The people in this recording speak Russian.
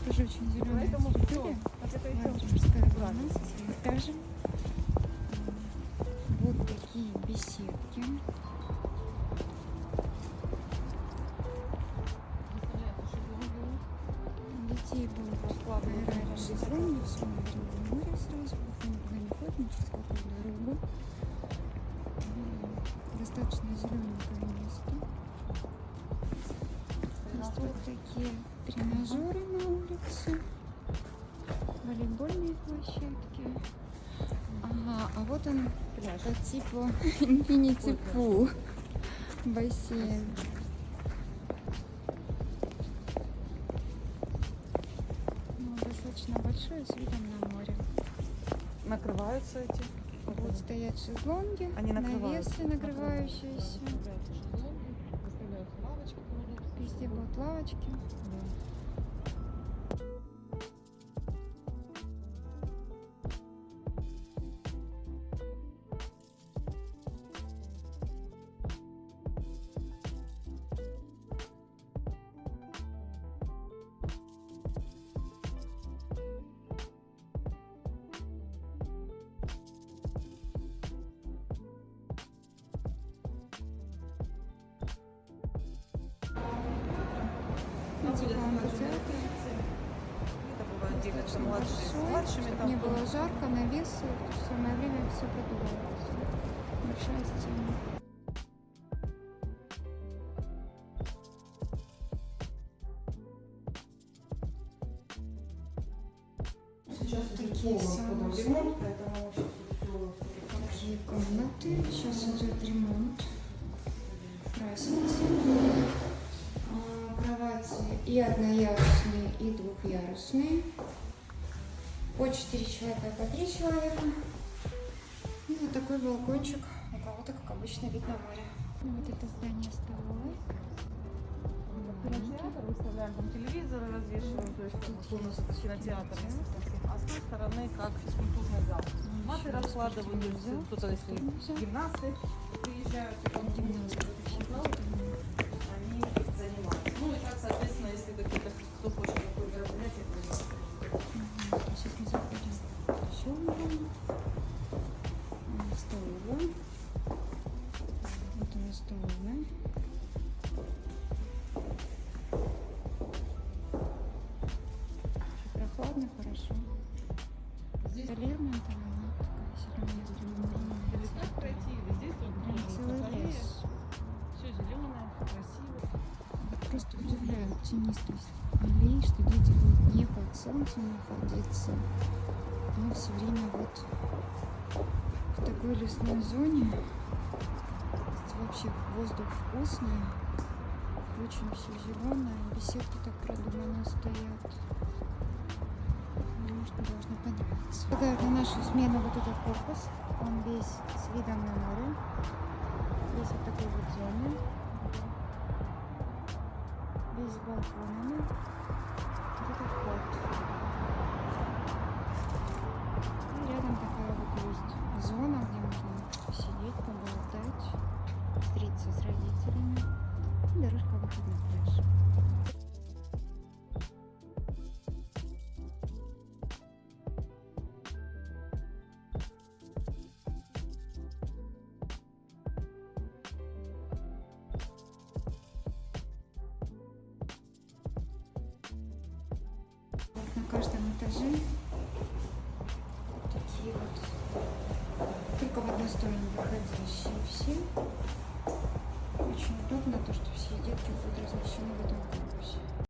Тоже очень зеленая территория. Владимирская волна со своим пляжем. Вот такие беседки. Детей было в шезлонге, все на берегу моря сразу. Никуда не ходим, через какую дорогу. Достаточно зелененькое место. Есть вот такие тренажеры на улице, волейбольные площадки. Ага, а вот он по типу Infinity Pool бассейн. Ну, достаточно большой, с видом на море. Накрываются эти. Вот стоят шезлонги, Они навесы нагревающиеся. Выставляются лавочки. Везде будут лавочки. Типа амфитеатр. Это бывает делятся младшие с Большой, младшими. чтобы Там не было жарко, навесы, в то же самое время все продувается. Большая стена. Сейчас такие полный ремонт, поэтому Такие комнаты. Сейчас идет ремонт. Красится. Кровати и одноярусные, и двухъярусные. По 4 человека и по 3 человека. И вот такой балкончик. У кого-то, как обычно, вид на море. Вот это здание столовой. кинотеатр, выставляем там телевизоры, развешиваем, то есть полностью кинотеатр. А с той стороны как физкультурный зал. Маты раскладывают, то есть кто-то, если гимнасты приезжают, и там гимнасты, они занимаются. Ну и так, соответственно, если какие-то, кто хочет такое мероприятие, Сейчас мы заходим еще в столовую. Вот у нас столовая. Прохладно, хорошо. Здесь изолированная такая зеленая, так пройти, здесь вот целый лес. все зеленое, красиво. Просто удивляет тенистость аллей, что дети будут не под солнцем находиться, но все время вот в такой лесной зоне. Вообще воздух вкусный, очень все зеленое, беседки так продуманно стоят. Думаю, что должно понравиться. Это на нашу смену вот этот корпус, он весь с видом на море. Есть вот такой вот зоны. Весь с балконами. Вот этот вход. И рядом такая вот есть зона, где можно посидеть, поболтать, встретиться с родителями. И дорожка выходит на пляж. На каждом этаже такие вот, только в одну сторону выходящие все. Очень удобно то, что все детки будут размещены в этом корпусе.